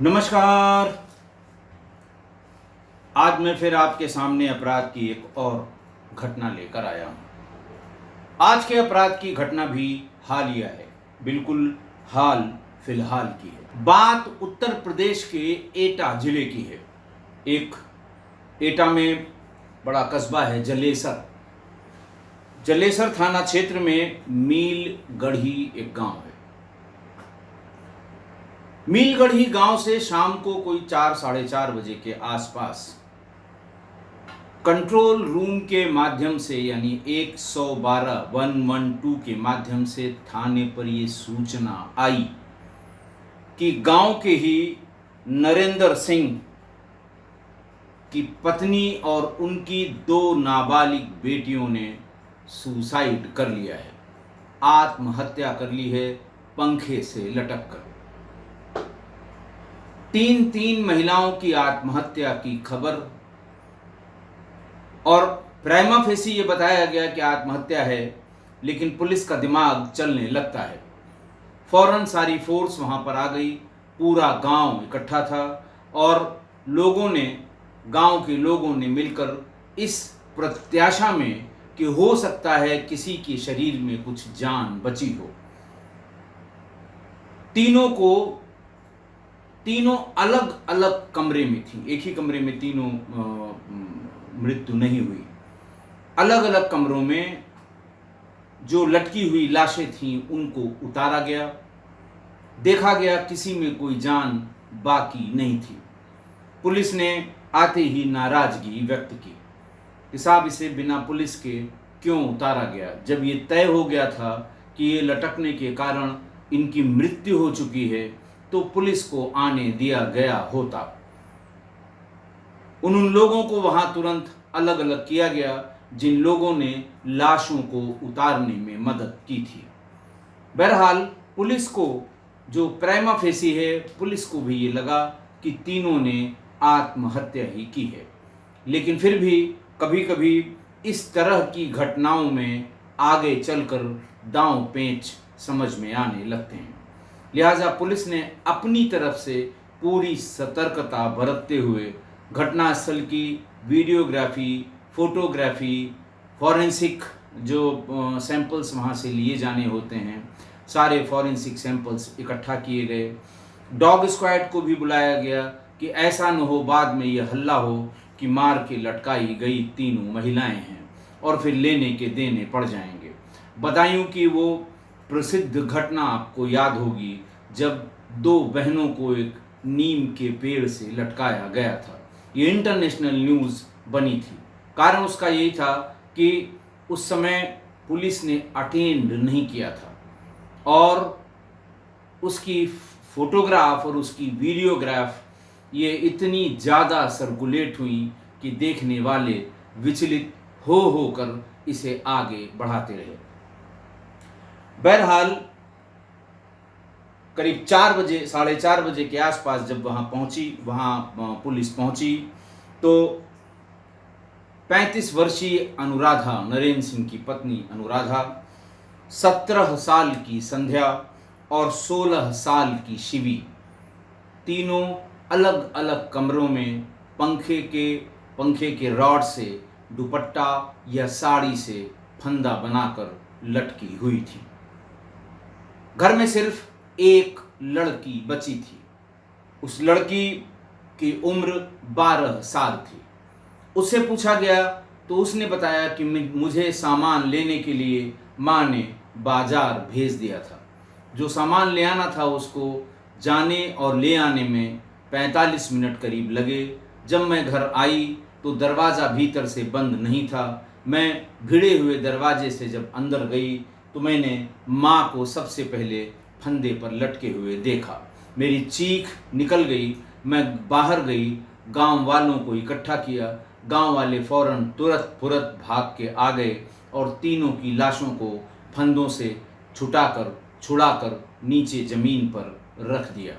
नमस्कार। आज मैं फिर आपके सामने अपराध की एक और घटना लेकर आया हूं। आज के अपराध की घटना भी हालिया है, बिल्कुल हाल फिलहाल की है। बात उत्तर प्रदेश के एटा जिले की है। एक एटा में बड़ा कस्बा है जलेसर। जलेसर थाना क्षेत्र में मीलगढ़ी एक गांव है। मीलगढ़ी गांव से शाम को कोई 4-4:30 बजे के आसपास कंट्रोल रूम के माध्यम से यानी 112 के माध्यम से थाने पर ये सूचना आई कि गांव के ही नरेंद्र सिंह की पत्नी और उनकी 2 नाबालिग बेटियों ने सुसाइड कर लिया है, आत्महत्या कर ली है पंखे से लटक कर। 3 महिलाओं की आत्महत्या की खबर और प्राइमा फेसी ये बताया गया कि आत्महत्या है, लेकिन पुलिस का दिमाग चलने लगता है। फौरन सारी फोर्स वहां पर आ गई, पूरा गांव इकट्ठा था और गांव के लोगों ने मिलकर इस प्रत्याशा में कि हो सकता है किसी के शरीर में कुछ जान बची हो, तीनों अलग अलग कमरे में थी। एक ही कमरे में तीनों मृत्यु नहीं हुई। अलग अलग कमरों में जो लटकी हुई लाशें थीं उनको उतारा गया। देखा गया किसी में कोई जान बाकी नहीं थी। पुलिस ने आते ही नाराजगी व्यक्त की कि साहब इसे बिना पुलिस के क्यों उतारा गया, जब ये तय हो गया था कि ये लटकने के कारण इनकी मृत्यु हो चुकी है तो पुलिस को आने दिया गया होता। उन लोगों को वहां तुरंत अलग अलग किया गया जिन लोगों ने लाशों को उतारने में मदद की थी। बहरहाल पुलिस को जो प्राइमा फेसी है, पुलिस को भी ये लगा कि तीनों ने आत्महत्या ही की है, लेकिन फिर भी कभी कभी इस तरह की घटनाओं में आगे चलकर दांव पेंच समझ में आने लगते हैं। लिहाजा पुलिस ने अपनी तरफ से पूरी सतर्कता बरतते हुए घटनास्थल की वीडियोग्राफी, फोटोग्राफी, फॉरेंसिक जो सैंपल्स वहाँ से लिए जाने होते हैं, सारे फॉरेंसिक सैंपल्स इकट्ठा किए गए। डॉग स्क्वाड को भी बुलाया गया कि ऐसा न हो बाद में ये हल्ला हो कि मार के लटकाई गई तीनों महिलाएं हैं और फिर लेने के देने पड़ जाएंगे। बदायूं की वो प्रसिद्ध घटना आपको याद होगी जब 2 बहनों को एक नीम के पेड़ से लटकाया गया था। ये इंटरनेशनल न्यूज़ बनी थी। कारण उसका यही था कि उस समय पुलिस ने अटेंड नहीं किया था और उसकी फोटोग्राफ और उसकी वीडियोग्राफ ये इतनी ज़्यादा सर्कुलेट हुई कि देखने वाले विचलित होकर इसे आगे बढ़ाते रहे। बहरहाल करीब 4 बजे 4:30 बजे के आसपास जब वहाँ पुलिस पहुंची तो 35 वर्षीय अनुराधा, नरेंद्र सिंह की पत्नी अनुराधा, 17 साल की संध्या और 16 साल की शिवी, तीनों अलग अलग कमरों में पंखे के रॉड से दुपट्टा या साड़ी से फंदा बनाकर लटकी हुई थी। घर में सिर्फ एक लड़की बची थी। उस लड़की की उम्र 12 साल थी। उससे पूछा गया तो उसने बताया कि मुझे सामान लेने के लिए माँ ने बाजार भेज दिया था। जो सामान ले आना था उसको जाने और ले आने में 45 मिनट करीब लगे। जब मैं घर आई तो दरवाज़ा भीतर से बंद नहीं था। मैं भिड़े हुए दरवाजे से जब अंदर गई तो मैंने माँ को सबसे पहले फंदे पर लटके हुए देखा। मेरी चीख निकल गई। मैं बाहर गई, गांव वालों को इकट्ठा किया। गांव वाले फौरन तुरंत भाग के आ गए और तीनों की लाशों को फंदों से छुड़ाकर नीचे ज़मीन पर रख दिया।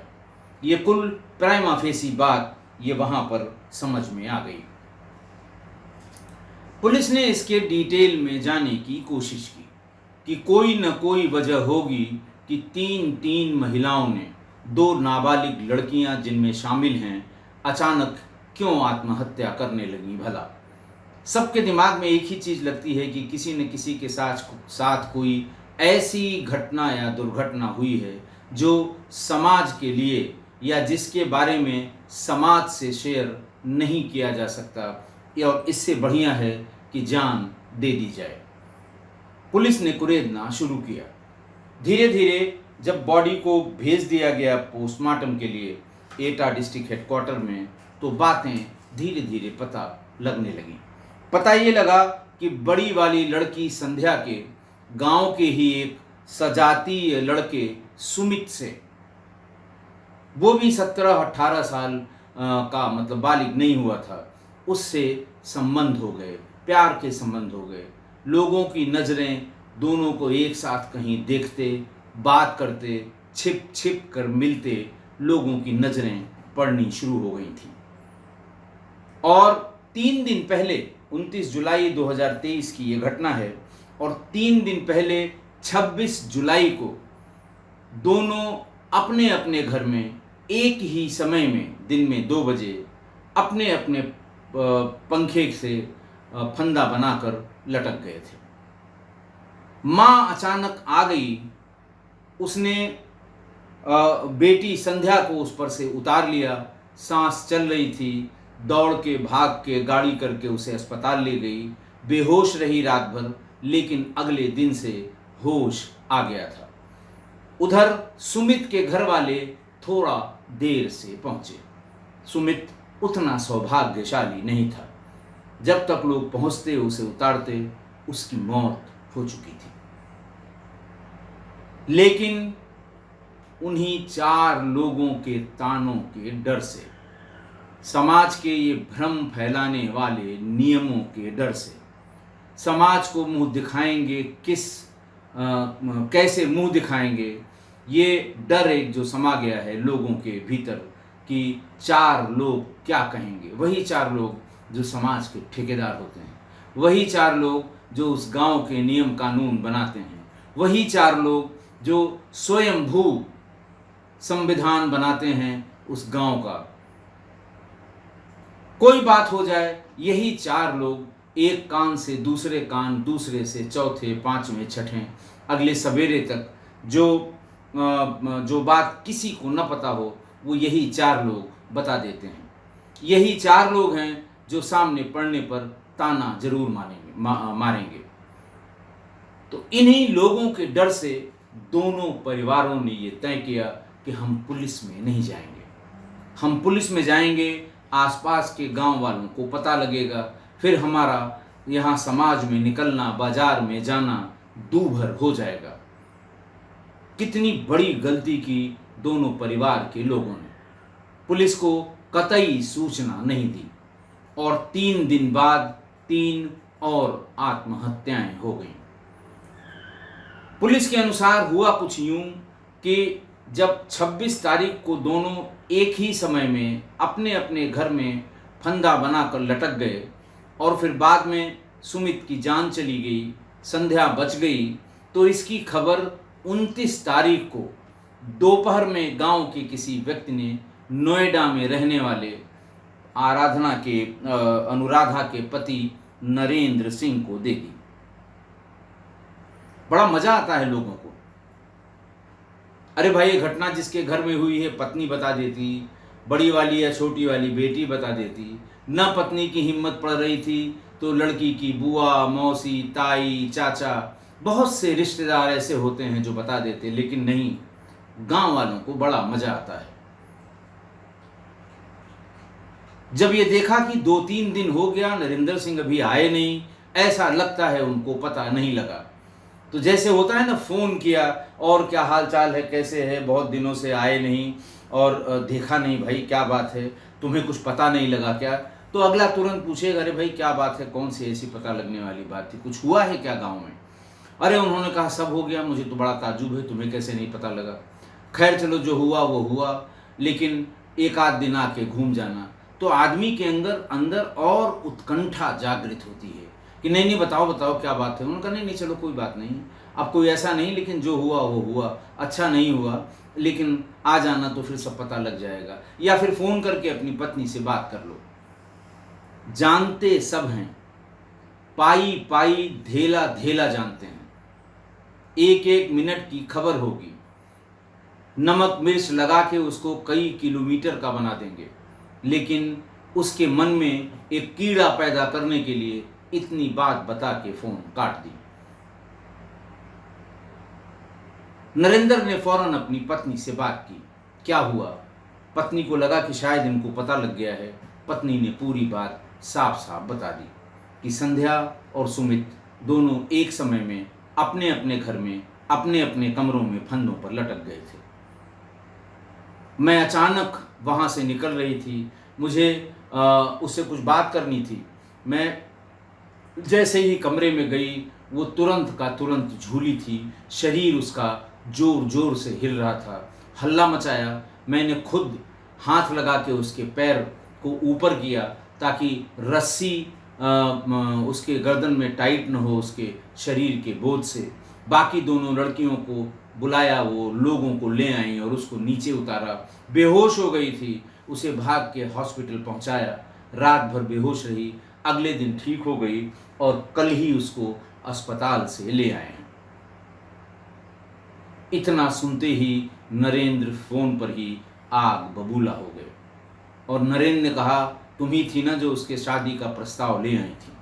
ये कुल प्राइमा फेसी बात ये वहाँ पर समझ में आ गई। पुलिस ने इसके डिटेल में जाने की कोशिश की कि कोई न कोई वजह होगी कि 3 महिलाओं ने 2 नाबालिग लड़कियां जिनमें शामिल हैं अचानक क्यों आत्महत्या करने लगी भला। सबके दिमाग में एक ही चीज़ लगती है कि किसी न किसी के साथ कोई ऐसी घटना या दुर्घटना हुई है जो समाज के लिए या जिसके बारे में समाज से शेयर नहीं किया जा सकता, और इससे बढ़िया है कि जान दे दी जाए। पुलिस ने कुरेदना शुरू किया। धीरे धीरे जब बॉडी को भेज दिया गया पोस्टमार्टम के लिए एटा डिस्ट्रिक्ट हेडक्वार्टर में, तो बातें धीरे धीरे पता लगने लगी। पता ये लगा कि बड़ी वाली लड़की संध्या के गांव के ही एक सजातीय लड़के सुमित से, वो भी 17-18 साल का मतलब बालिग नहीं हुआ था, उससे संबंध हो गए, प्यार के संबंध हो गए। लोगों की नज़रें दोनों को एक साथ कहीं देखते, बात करते, छिप छिप कर मिलते, लोगों की नज़रें पड़नी शुरू हो गई थी। और 3 दिन पहले 29 जुलाई 2023 की ये घटना है, और 3 दिन पहले 26 जुलाई को दोनों अपने अपने घर में एक ही समय में दिन में 2 बजे अपने अपने पंखे से फंदा बनाकर लटक गए थे। माँ अचानक आ गई, उसने बेटी संध्या को उस पर से उतार लिया। सांस चल रही थी, दौड़ के भाग के गाड़ी करके उसे अस्पताल ले गई। बेहोश रही रात भर, लेकिन अगले दिन से होश आ गया था। उधर सुमित के घर वाले थोड़ा देर से पहुंचे। सुमित उतना सौभाग्यशाली नहीं था। जब तक लोग पहुंचते उसे उतारते, उसकी मौत हो चुकी थी। लेकिन उन्हीं 4 लोगों के तानों के डर से, समाज के ये भ्रम फैलाने वाले नियमों के डर से, समाज को मुंह दिखाएंगे कैसे मुंह दिखाएंगे, ये डर एक जो समा गया है लोगों के भीतर कि 4 लोग क्या कहेंगे। वही 4 लोग जो समाज के ठेकेदार होते हैं, वही 4 लोग जो उस गांव के नियम कानून बनाते हैं, वही 4 लोग जो स्वयंभू संविधान बनाते हैं उस गांव का। कोई बात हो जाए, यही 4 लोग एक कान से दूसरे कान, दूसरे से चौथे, 5वें, 6ठे, अगले सवेरे तक जो बात किसी को न पता हो, वो यही 4 लोग बता देते हैं। यही 4 लोग हैं जो सामने पड़ने पर ताना जरूर मारेंगे। तो इन्हीं लोगों के डर से दोनों परिवारों ने ये तय किया कि हम पुलिस में नहीं जाएंगे। हम पुलिस में जाएंगे, आसपास के गांव वालों को पता लगेगा, फिर हमारा यहाँ समाज में निकलना, बाजार में जाना दूभर हो जाएगा। कितनी बड़ी गलती की दोनों परिवार के लोगों ने। पुलिस को कतई सूचना नहीं दी, और 3 दिन बाद 3 और आत्महत्याएं हो गईं। पुलिस के अनुसार हुआ कुछ यूं कि जब 26 तारीख को दोनों एक ही समय में अपने अपने घर में फंदा बनाकर लटक गए, और फिर बाद में सुमित की जान चली गई, संध्या बच गई, तो इसकी खबर 29 तारीख को दोपहर में गांव के किसी व्यक्ति ने नोएडा में रहने वाले अनुराधा के पति नरेंद्र सिंह को दे दी। बड़ा मजा आता है लोगों को। अरे भाई, ये घटना जिसके घर में हुई है पत्नी बता देती, बड़ी वाली या छोटी वाली बेटी बता देती। न पत्नी की हिम्मत पड़ रही थी तो लड़की की बुआ, मौसी, ताई, चाचा, बहुत से रिश्तेदार ऐसे होते हैं जो बता देते, लेकिन नहीं, गांव वालों को बड़ा मजा आता है। जब ये देखा कि 2-3 दिन हो गया, नरेंद्र सिंह अभी आए नहीं, ऐसा लगता है उनको पता नहीं लगा। तो जैसे होता है ना, फ़ोन किया, और क्या हाल चाल है, कैसे है, बहुत दिनों से आए नहीं और देखा नहीं भाई, क्या बात है, तुम्हें कुछ पता नहीं लगा क्या? तो अगला तुरंत पूछेगा, अरे भाई क्या बात है, कौन सी ऐसी पता लगने वाली बात थी, कुछ हुआ है क्या गाँव में? अरे उन्होंने कहा सब हो गया, मुझे तो बड़ा ताज्जुब है, तुम्हें कैसे नहीं पता लगा? खैर चलो, जो हुआ वो हुआ, लेकिन 1-8 दिन आके घूम जाना। तो आदमी के अंदर और उत्कंठा जागृत होती है कि नहीं बताओ क्या बात है। उन्होंने कहा नहीं चलो कोई बात नहीं, अब कोई ऐसा नहीं, लेकिन जो हुआ वो हुआ, अच्छा नहीं हुआ, लेकिन आ जाना तो फिर सब पता लग जाएगा, या फिर फ़ोन करके अपनी पत्नी से बात कर लो। जानते सब हैं, पाई पाई धेला धेला जानते हैं, एक एक मिनट की खबर होगी, नमक मिर्च लगा के उसको कई किलोमीटर का बना देंगे, लेकिन उसके मन में एक कीड़ा पैदा करने के लिए इतनी बात बता के फ़ोन काट दी। नरेंद्र ने फौरन अपनी पत्नी से बात की, क्या हुआ? पत्नी को लगा कि शायद इनको पता लग गया है। पत्नी ने पूरी बात साफ साफ बता दी कि संध्या और सुमित दोनों एक समय में अपने अपने घर में अपने अपने कमरों में फंदों पर लटक गए थे। मैं अचानक वहाँ से निकल रही थी, मुझे उससे कुछ बात करनी थी। मैं जैसे ही कमरे में गई, वो तुरंत का तुरंत झूली थी, शरीर उसका जोर जोर से हिल रहा था, हल्ला मचाया। मैंने खुद हाथ लगा के उसके पैर को ऊपर किया ताकि रस्सी उसके गर्दन में टाइट न हो उसके शरीर के बोझ से। बाकी दोनों लड़कियों को बुलाया, वो लोगों को ले आई और उसको नीचे उतारा। बेहोश हो गई थी, उसे भाग के हॉस्पिटल पहुंचाया। रात भर बेहोश रही, अगले दिन ठीक हो गई और कल ही उसको अस्पताल से ले आए। इतना सुनते ही नरेंद्र फोन पर ही आग बबूला हो गए और नरेंद्र ने कहा, तुम ही थी ना जो उसके शादी का प्रस्ताव ले आई थी।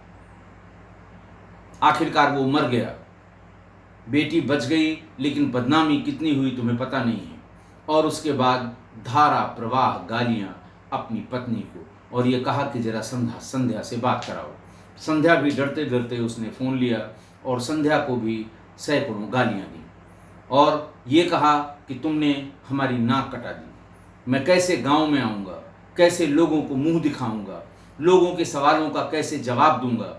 आखिरकार वो मर गया, बेटी बच गई, लेकिन बदनामी कितनी हुई तुम्हें पता नहीं है। और उसके बाद धारा प्रवाह गालियां अपनी पत्नी को, और ये कहा कि जरा संध्या से बात कराओ। संध्या भी डरते डरते उसने फ़ोन लिया और संध्या को भी सैकड़ों गालियां दी और ये कहा कि तुमने हमारी नाक कटा दी, मैं कैसे गांव में आऊँगा, कैसे लोगों को मुंह दिखाऊंगा, लोगों के सवालों का कैसे जवाब दूंगा।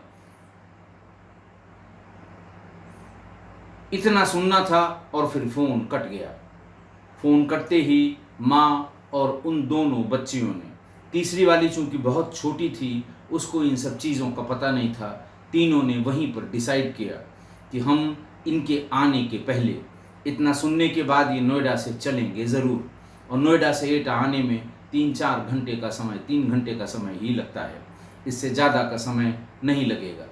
इतना सुनना था और फिर फ़ोन कट गया। फ़ोन कटते ही माँ और उन दोनों बच्चियों ने, तीसरी वाली चूँकि बहुत छोटी थी, उसको इन सब चीज़ों का पता नहीं था, तीनों ने वहीं पर डिसाइड किया कि हम इनके आने के पहले, इतना सुनने के बाद, ये नोएडा से चलेंगे ज़रूर। और नोएडा से एटा आने में 3-4 घंटे का समय, 3 घंटे का समय ही लगता है, इससे ज़्यादा का समय नहीं लगेगा।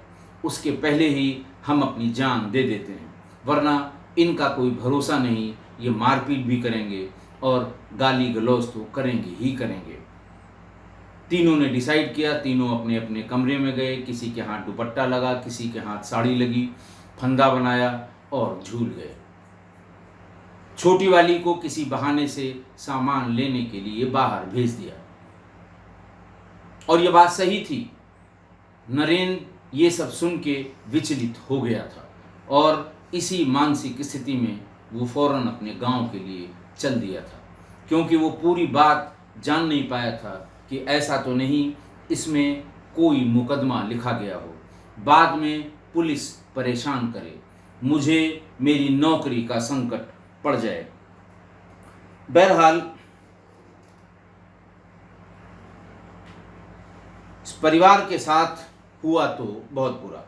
उसके पहले ही हम अपनी जान दे देते हैं, वरना इनका कोई भरोसा नहीं, ये मारपीट भी करेंगे और गाली गलौज तो करेंगे ही करेंगे। तीनों ने डिसाइड किया, तीनों अपने अपने कमरे में गए, किसी के हाथ दुपट्टा लगा, किसी के हाथ साड़ी लगी, फंदा बनाया और झूल गए। छोटी वाली को किसी बहाने से सामान लेने के लिए बाहर भेज दिया और यह बात सही थी। नरेंद्र ये सब सुन के विचलित हो गया था और इसी मानसिक स्थिति में वो फौरन अपने गांव के लिए चल दिया था, क्योंकि वो पूरी बात जान नहीं पाया था कि ऐसा तो नहीं इसमें कोई मुकदमा लिखा गया हो, बाद में पुलिस परेशान करे, मुझे मेरी नौकरी का संकट पड़ जाए। बहरहाल परिवार के साथ हुआ तो बहुत बुरा।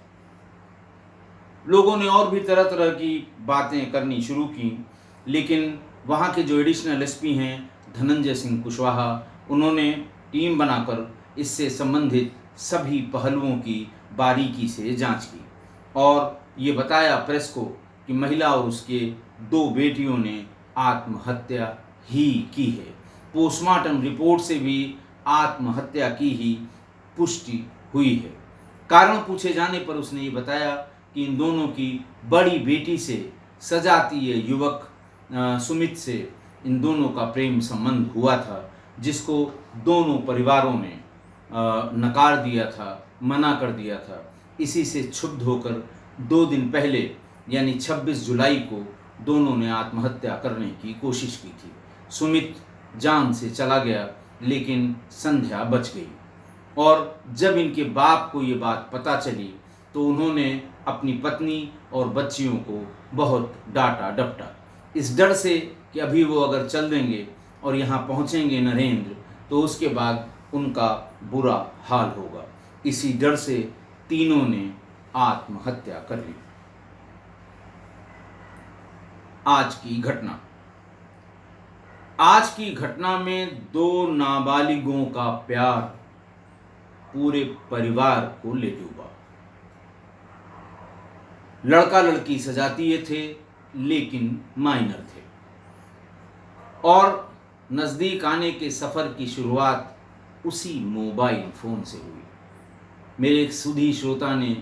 लोगों ने और भी तरह तरह की बातें करनी शुरू की, लेकिन वहाँ के जो एडिशनल एसपी हैं धनंजय सिंह कुशवाहा, उन्होंने टीम बनाकर इससे संबंधित सभी पहलुओं की बारीकी से जांच की और ये बताया प्रेस को कि महिला और उसके 2 बेटियों ने आत्महत्या ही की है। पोस्टमार्टम रिपोर्ट से भी आत्महत्या की ही पुष्टि हुई है। कारण पूछे जाने पर उसने ये बताया कि इन दोनों की बड़ी बेटी से सजातीय युवक सुमित से इन दोनों का प्रेम संबंध हुआ था, जिसको दोनों परिवारों ने नकार दिया था, मना कर दिया था। इसी से क्षुब्ध होकर 2 दिन पहले यानी 26 जुलाई को दोनों ने आत्महत्या करने की कोशिश की थी। सुमित जान से चला गया, लेकिन संध्या बच गई। और जब इनके बाप को ये बात पता चली तो उन्होंने अपनी पत्नी और बच्चियों को बहुत डांटा डपटा, इस डर से कि अभी वो अगर चल देंगे और यहाँ पहुँचेंगे नरेंद्र तो उसके बाद उनका बुरा हाल होगा। इसी डर से तीनों ने आत्महत्या कर ली। आज की घटना। आज की घटना में दो नाबालिगों का प्यार पूरे परिवार को ले डूबा। लड़का लड़की सजातीय थे लेकिन माइनर थे, और नज़दीक आने के सफ़र की शुरुआत उसी मोबाइल फ़ोन से हुई। मेरे एक सुधी श्रोता ने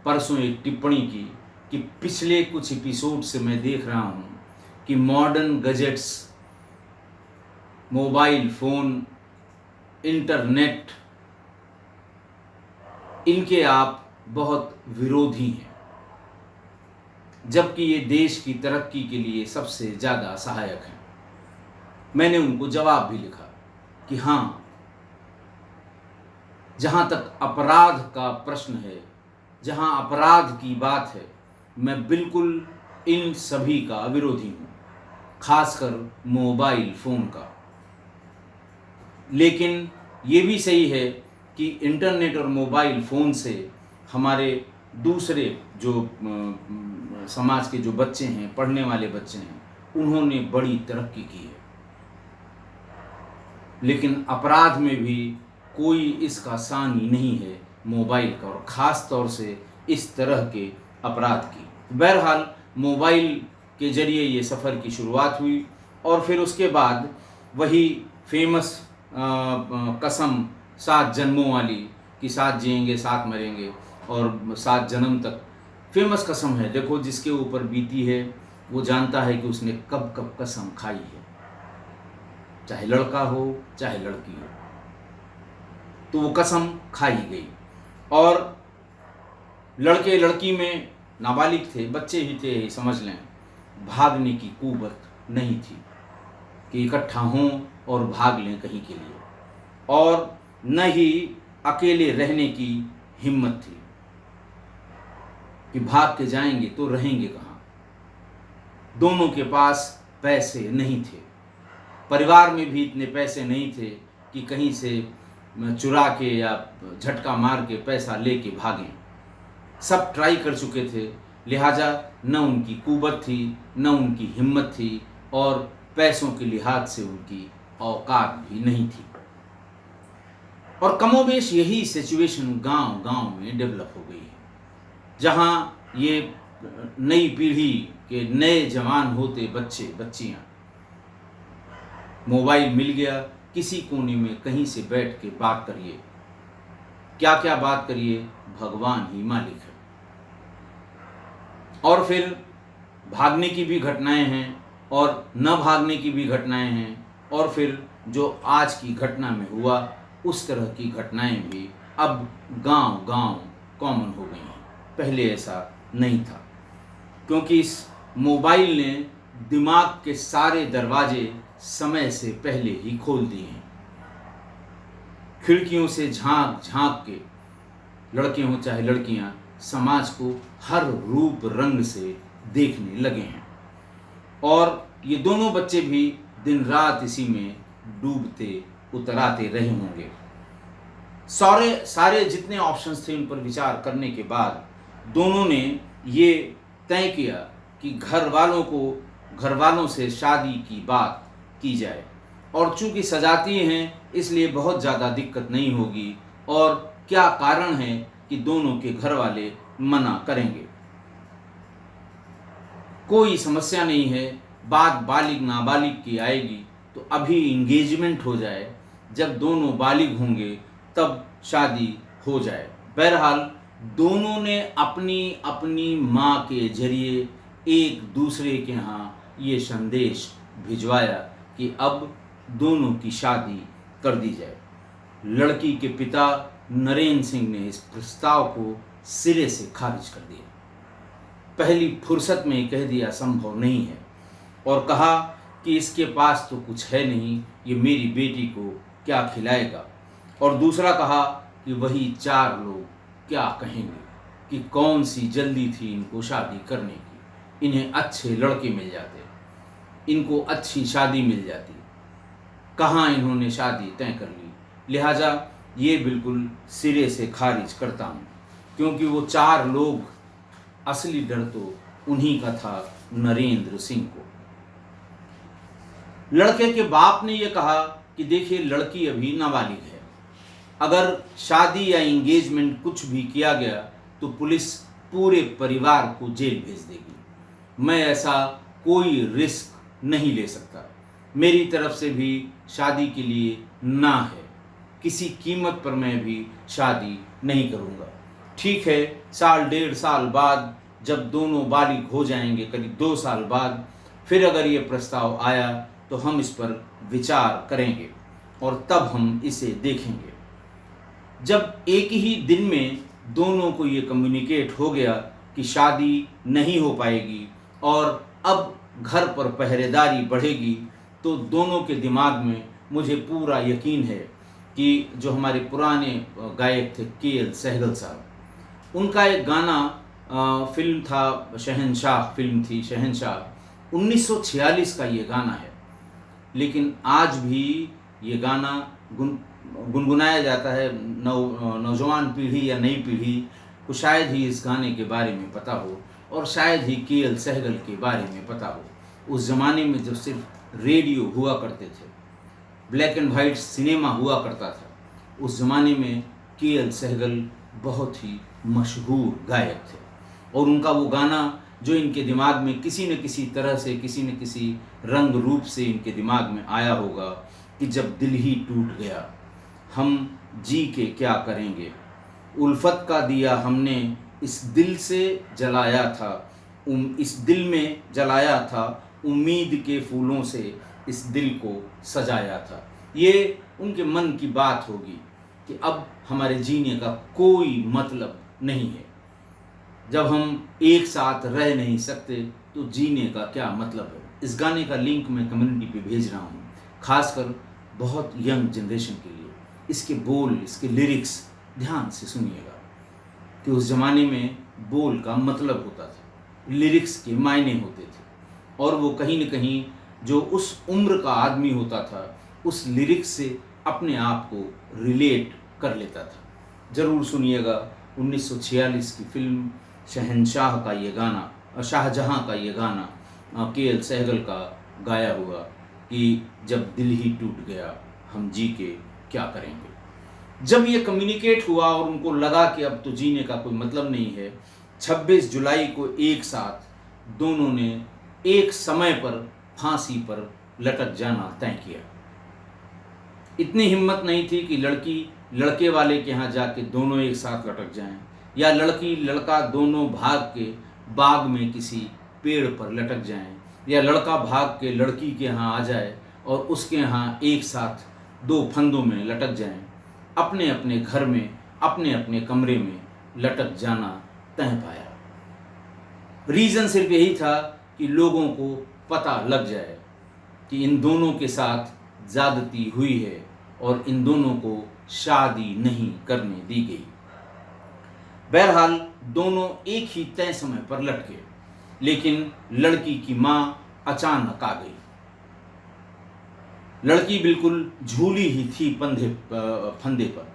परसों एक टिप्पणी की कि पिछले कुछ एपिसोड से मैं देख रहा हूँ कि modern gadgets, mobile phone, internet, इनके आप बहुत विरोधी हैं, जबकि ये देश की तरक्की के लिए सबसे ज़्यादा सहायक हैं। मैंने उनको जवाब भी लिखा कि हाँ, जहाँ तक अपराध का प्रश्न है, जहाँ अपराध की बात है, मैं बिल्कुल इन सभी का विरोधी हूँ, खासकर मोबाइल फ़ोन का। लेकिन ये भी सही है कि इंटरनेट और मोबाइल फ़ोन से हमारे दूसरे जो समाज के जो बच्चे हैं, पढ़ने वाले बच्चे हैं, उन्होंने बड़ी तरक्की की है। लेकिन अपराध में भी कोई इसका सानी नहीं है मोबाइल का, और ख़ास तौर से इस तरह के अपराध की। बहरहाल मोबाइल के ज़रिए ये सफ़र की शुरुआत हुई, और फिर उसके बाद वही फेमस कसम 7 जन्मों वाली कि 7 जिएंगे 7 मरेंगे और 7 जन्म तक, फेमस कसम है। देखो, जिसके ऊपर बीती है वो जानता है कि उसने कब कब कसम खाई है, चाहे लड़का हो चाहे लड़की हो, तो वो कसम खाई गई। और लड़के लड़की में नाबालिग थे, बच्चे ही थे, समझ लें। भागने की कुव्वत नहीं थी कि इकट्ठा हों और भाग लें कहीं के लिए, और न ही अकेले रहने की हिम्मत थी कि भाग के जाएंगे तो रहेंगे कहाँ। दोनों के पास पैसे नहीं थे, परिवार में भी इतने पैसे नहीं थे कि कहीं से चुरा के या झटका मार के पैसा लेके भागें। सब ट्राई कर चुके थे, लिहाजा न उनकी कुव्वत थी, न उनकी हिम्मत थी, और पैसों के लिहाज से उनकी औकात भी नहीं थी। और कमोबेश यही सिचुएशन गांव-गांव में डेवलप हो गई है, जहां ये नई पीढ़ी के नए जवान होते बच्चे बच्चियां, मोबाइल मिल गया, किसी कोने में कहीं से बैठ के बात करिए, क्या क्या बात करिए, भगवान ही मालिक है। और फिर भागने की भी घटनाएं हैं और न भागने की भी घटनाएं हैं, और फिर जो आज की घटना में हुआ उस तरह की घटनाएं भी अब गांव-गांव कॉमन हो गई हैं। पहले ऐसा नहीं था, क्योंकि इस मोबाइल ने दिमाग के सारे दरवाजे समय से पहले ही खोल दिए हैं। खिड़कियों से झांक झांक के, लड़के हों चाहे लड़कियां, समाज को हर रूप रंग से देखने लगे हैं, और ये दोनों बच्चे भी दिन रात इसी में डूबते उतराते रहे होंगे। सारे जितने ऑप्शंस थे उन पर विचार करने के बाद दोनों ने ये तय किया कि घर वालों से शादी की बात की जाए, और चूंकि सजाती हैं इसलिए बहुत ज़्यादा दिक्कत नहीं होगी, और क्या कारण है कि दोनों के घर वाले मना करेंगे, कोई समस्या नहीं है। बात बालिग नाबालिग की आएगी तो अभी इंगेजमेंट हो जाए, जब दोनों बालिग होंगे तब शादी हो जाए। बहरहाल दोनों ने अपनी अपनी माँ के जरिए एक दूसरे के यहाँ ये संदेश भिजवाया कि अब दोनों की शादी कर दी जाए। लड़की के पिता नरेंद्र सिंह ने इस प्रस्ताव को सिरे से खारिज कर दिया, पहली फुर्सत में ही कह दिया संभव नहीं है, और कहा कि इसके पास तो कुछ है नहीं, ये मेरी बेटी को क्या खिलाएगा। और दूसरा कहा कि वही 4 लोग क्या कहेंगे कि कौन सी जल्दी थी इनको शादी करने की, इन्हें अच्छे लड़के मिल जाते, इनको अच्छी शादी मिल जाती, कहाँ इन्होंने शादी तय कर ली। लिहाजा ये बिल्कुल सिरे से खारिज करता हूँ, क्योंकि वो 4 लोग, असली डर तो उन्हीं का था, नरेंद्र सिंह को। लड़के के बाप ने ये कहा कि देखिए लड़की अभी नाबालिग है, अगर शादी या एंगेजमेंट कुछ भी किया गया तो पुलिस पूरे परिवार को जेल भेज देगी। मैं ऐसा कोई रिस्क नहीं ले सकता, मेरी तरफ से भी शादी के लिए ना है, किसी कीमत पर मैं भी शादी नहीं करूँगा। ठीक है, साल डेढ़ साल बाद जब दोनों बालिग हो जाएंगे, करीब 2 साल बाद, फिर अगर ये प्रस्ताव आया तो हम इस पर विचार करेंगे और तब हम इसे देखेंगे। जब एक ही दिन में दोनों को ये कम्युनिकेट हो गया कि शादी नहीं हो पाएगी और अब घर पर पहरेदारी बढ़ेगी, तो दोनों के दिमाग में मुझे पूरा यकीन है कि जो हमारे पुराने गायक थे के.एल. सहगल साहब, उनका एक गाना फिल्म था शहंशाह, फिल्म थी शहंशाह, 1946 का ये गाना है, लेकिन आज भी ये गाना गुनगुनाया जाता है। नौजवान पीढ़ी या नई पीढ़ी को शायद ही इस गाने के बारे में पता हो और शायद ही के.एल. सहगल के बारे में पता हो। उस ज़माने में जब सिर्फ रेडियो हुआ करते थे, ब्लैक एंड वाइट सिनेमा हुआ करता था, उस ज़माने में के.एल. सहगल बहुत ही मशहूर गायक थे और उनका वो गाना जो इनके दिमाग में किसी न किसी तरह से, किसी न किसी रंग रूप से इनके दिमाग में आया होगा कि जब दिल ही टूट गया हम जी के क्या करेंगे, उल्फत का दिया हमने इस दिल से जलाया था, इस दिल में जलाया था, उम्मीद के फूलों से इस दिल को सजाया था। ये उनके मन की बात होगी कि अब हमारे जीने का कोई मतलब नहीं है। जब हम एक साथ रह नहीं सकते तो जीने का क्या मतलब है। इस गाने का लिंक मैं कम्युनिटी पे भेज रहा हूँ, खासकर बहुत यंग जनरेशन के लिए। इसके बोल, इसके लिरिक्स ध्यान से सुनिएगा कि उस ज़माने में बोल का मतलब होता था, लिरिक्स के मायने होते थे और वो कहीं न कहीं जो उस उम्र का आदमी होता था उस लिरिक्स से अपने आप को रिलेट कर लेता था। ज़रूर सुनिएगा 1946 की फिल्म शहंशाह का ये गाना, शाहजहां का ये गाना, के.एल. सहगल का गाया हुआ कि जब दिल ही टूट गया हम जी के क्या करेंगे। जब ये कम्युनिकेट हुआ और उनको लगा कि अब तो जीने का कोई मतलब नहीं है, 26 जुलाई को एक साथ दोनों ने एक समय पर फांसी पर लटक जाना तय किया। इतनी हिम्मत नहीं थी कि लड़की लड़के वाले के यहाँ जाके दोनों एक साथ लटक जाएं, या लड़की लड़का दोनों भाग के बाग में किसी पेड़ पर लटक जाएं, या लड़का भाग के लड़की के यहाँ आ जाए और उसके यहाँ एक साथ 2 फंदों में लटक जाएं। अपने अपने घर में, अपने अपने कमरे में लटक जाना तय पाया। रीज़न सिर्फ यही था कि लोगों को पता लग जाए कि इन दोनों के साथ ज़्यादती हुई है और इन दोनों को शादी नहीं करने दी गई। बहरहाल दोनों एक ही तय समय पर लटके, लेकिन लड़की की माँ अचानक आ गई। लड़की बिल्कुल झूली ही थी फंदे पर।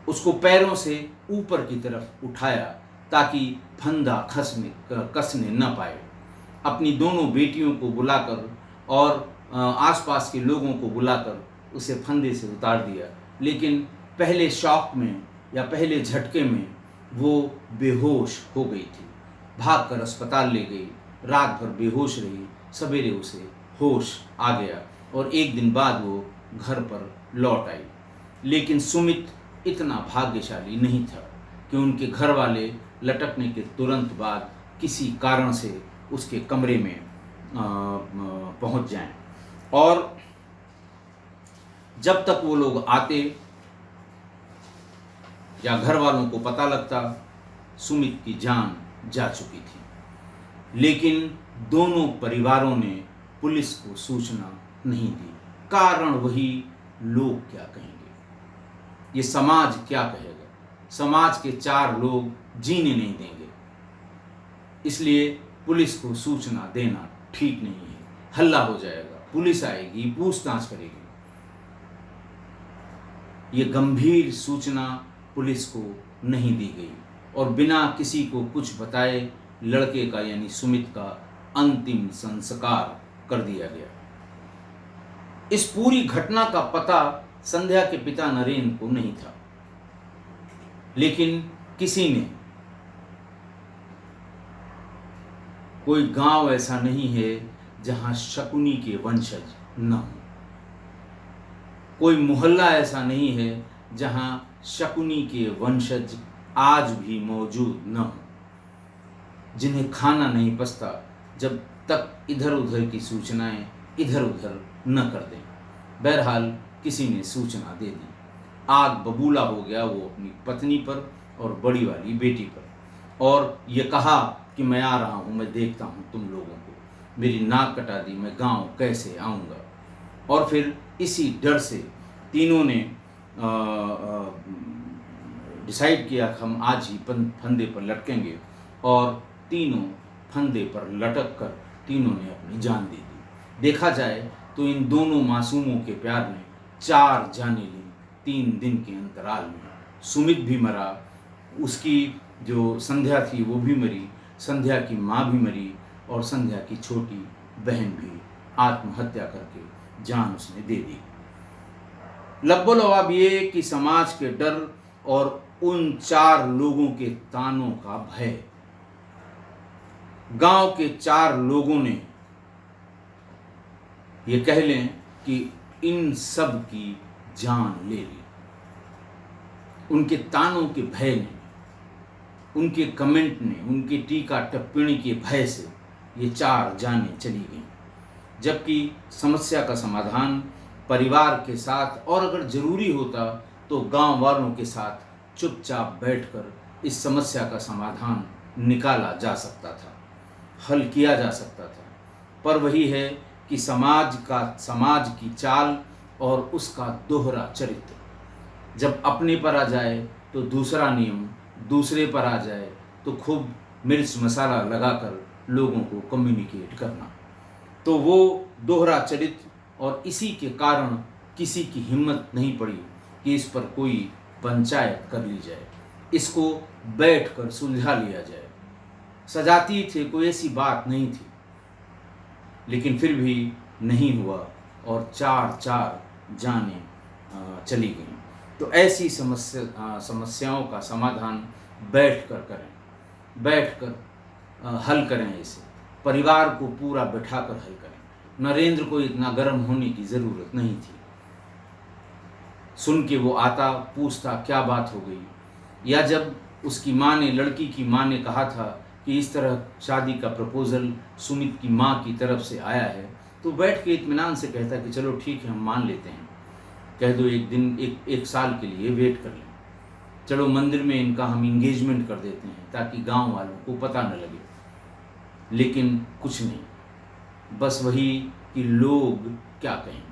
उसको पैरों से ऊपर की तरफ उठाया ताकि फंदा कसने न पाए। अपनी दोनों बेटियों को बुलाकर और आसपास के लोगों को बुलाकर उसे फंदे से उतार दिया, लेकिन पहले शॉक में या पहले झटके में वो बेहोश हो गई थी। भागकर अस्पताल ले गई, रात भर बेहोश रही, सवेरे उसे होश आ गया और एक दिन बाद वो घर पर लौट आई। लेकिन सुमित इतना भाग्यशाली नहीं था कि उनके घर वाले लटकने के तुरंत बाद किसी कारण से उसके कमरे में पहुंच जाएं, और जब तक वो लोग आते या घर वालों को पता लगता, सुमित की जान जा चुकी थी। लेकिन दोनों परिवारों ने पुलिस को सूचना नहीं दी। कारण वही, लोग क्या कहेंगे, ये समाज क्या कहेगा। समाज के 4 लोग जीने नहीं देंगे, इसलिए पुलिस को सूचना देना ठीक नहीं है। हल्ला हो जाएगा, पुलिस आएगी, पूछताछ करेगी। ये गंभीर सूचना पुलिस को नहीं दी गई और बिना किसी को कुछ बताए लड़के का यानी सुमित का अंतिम संस्कार कर दिया गया। इस पूरी घटना का पता संध्या के पिता नरेंद्र को नहीं था, लेकिन किसी ने, कोई गांव ऐसा नहीं है जहां शकुनी के वंशज न हो, कोई मोहल्ला ऐसा नहीं है जहां शकुनी के वंशज आज भी मौजूद न हो, जिन्हें खाना नहीं पचता जब तक इधर उधर की सूचनाएं इधर उधर न कर दें। बहरहाल किसी ने सूचना दे दी। आग बबूला हो गया वो अपनी पत्नी पर और बड़ी वाली बेटी पर, और ये कहा कि मैं आ रहा हूँ, मैं देखता हूँ तुम लोगों को, मेरी नाक कटा दी, मैं गांव कैसे आऊँगा। और फिर इसी डर से तीनों ने डिसाइड किया कि हम आज ही फंदे पर लटकेंगे, और तीनों फंदे पर लटक कर तीनों ने अपनी जान दे दी। देखा जाए तो इन दोनों मासूमों के प्यार ने 4 जानें ली 3 दिन के अंतराल में। सुमित भी मरा, उसकी जो संध्या थी वो भी मरी, संध्या की माँ भी मरी, और संध्या की छोटी बहन भी आत्महत्या करके जान उसने दे दी। लब्बो-लवाब ये कि समाज के डर और उन 4 लोगों के तानों का भय, गांव के 4 लोगों ने, ये कह लें कि इन सब की जान ले ली। उनके तानों के भय ने, उनके कमेंट ने, उनके टीका टिप्पणी के भय से ये 4 जानें चली गईं। जबकि समस्या का समाधान परिवार के साथ, और अगर जरूरी होता तो गांव वालों के साथ चुपचाप बैठकर इस समस्या का समाधान निकाला जा सकता था, हल किया जा सकता था। पर वही है कि समाज की चाल और उसका दोहरा चरित्र, जब अपने पर आ जाए तो दूसरा नियम, दूसरे पर आ जाए तो खूब मिर्च मसाला लगाकर लोगों को कम्युनिकेट करना। तो वो दोहरा चरित्र, और इसी के कारण किसी की हिम्मत नहीं पड़ी कि इस पर कोई पंचायत कर ली जाए, इसको बैठकर सुलझा लिया जाए। सजाती थे, कोई ऐसी बात नहीं थी, लेकिन फिर भी नहीं हुआ और 4 जानें चली गईं। तो ऐसी समस्याओं का समाधान बैठकर करें, बैठकर हल करें। इसे परिवार को पूरा बिठाकर हल करें। नरेंद्र को इतना गर्म होने की ज़रूरत नहीं थी। सुन के वो आता, पूछता क्या बात हो गई, या जब उसकी माँ ने, लड़की की माँ ने कहा था कि इस तरह शादी का प्रपोज़ल सुमित की माँ की तरफ से आया है, तो बैठ के इत्मीनान से कहता कि चलो ठीक है, हम मान लेते हैं, कह दो एक दिन, एक साल के लिए वेट कर लें, चलो मंदिर में इनका हम इंगेजमेंट कर देते हैं ताकि गांव वालों को पता न लगे। लेकिन कुछ नहीं, बस वही कि लोग क्या कहेंगे।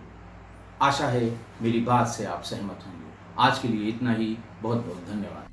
आशा है मेरी बात से आप सहमत होंगे। आज के लिए इतना ही। बहुत बहुत धन्यवाद।